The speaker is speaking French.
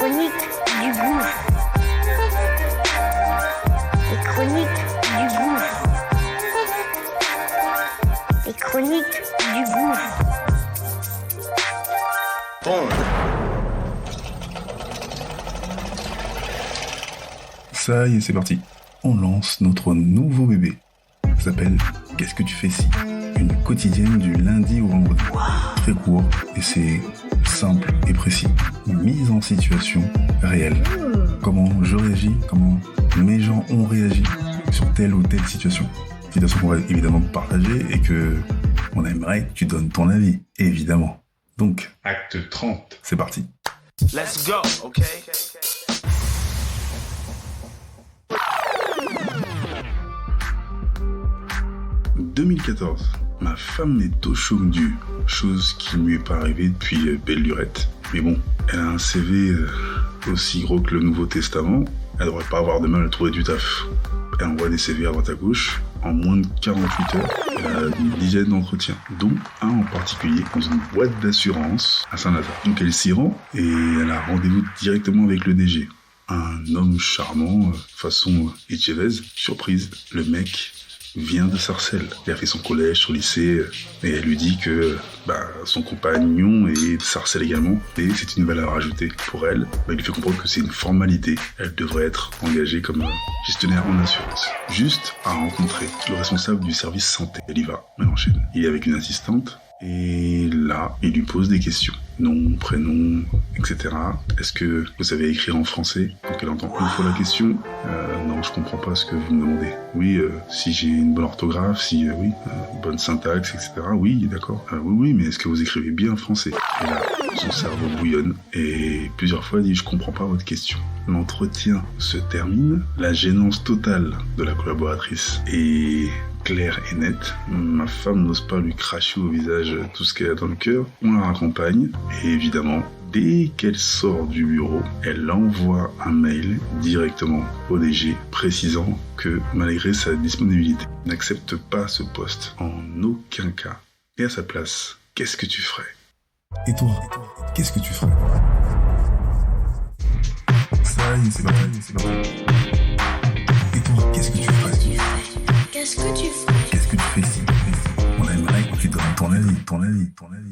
chroniques du gouffre. Les chroniques du gouffre. Les chroniques du gouffre. Ça y est, c'est parti. On lance notre nouveau bébé. Ça s'appelle Qu'est-ce que tu fais si ? Une quotidienne du lundi au vendredi. Très court et c'est simple et précis. Mise en situation réelle. Comment je réagis, comment mes gens ont réagi sur telle ou telle situation. Situation qu'on va évidemment partager et que on aimerait que tu donnes ton avis, évidemment. Donc, Acte 30. c'est parti. Let's go, okay? 2014, ma femme est au chômage, chose qui ne lui est pas arrivée depuis belle lurette. Mais bon, elle a un CV aussi gros que le Nouveau Testament, elle devrait pas avoir de mal à trouver du taf. Elle envoie des CV à droite à gauche, en moins de 48 heures, elle a une dizaine d'entretiens, dont un en particulier dans une boîte d'assurance à Saint-Lazare. Donc elle s'y rend et elle a rendez-vous directement avec le DG. Un homme charmant, façon Etchevez. Surprise, le mec vient de Sarcelles. Il a fait son collège, son lycée, et elle lui dit que son compagnon est de Sarcelles également, et c'est une valeur ajoutée pour elle. Il lui fait comprendre que c'est une formalité. Elle devrait être engagée comme gestionnaire en assurance. Juste à rencontrer le responsable du service santé. Elle y va, elle enchaîne. Il est avec une assistante, et là, il lui pose des questions. Nom, prénom, etc. Est-ce que vous savez écrire en français ? Donc elle entend une fois la question. Non, je comprends pas ce que vous me demandez. Oui, si j'ai une bonne orthographe, si oui, bonne syntaxe, etc. Oui, d'accord. Oui, mais est-ce que vous écrivez bien en français ? Et là, son cerveau bouillonne et plusieurs fois il dit « Je comprends pas votre question ». L'entretien se termine. La gênance totale de la collaboratrice est claire et nette. Ma femme n'ose pas lui cracher au visage tout ce qu'elle a dans le cœur. On la raccompagne et évidemment, dès qu'elle sort du bureau, elle envoie un mail directement au DG précisant que malgré sa disponibilité, elle n'accepte pas ce poste en aucun cas. Et à sa place, qu'est-ce que tu ferais ? Et toi, qu'est-ce que tu ferais ? Ça y est, c'est parti. Et toi, qu'est-ce que tu ferais ? Qu'est-ce que tu ferais ? Qu'est-ce que tu fais ici ? On aimerait que tu donnes ton avis.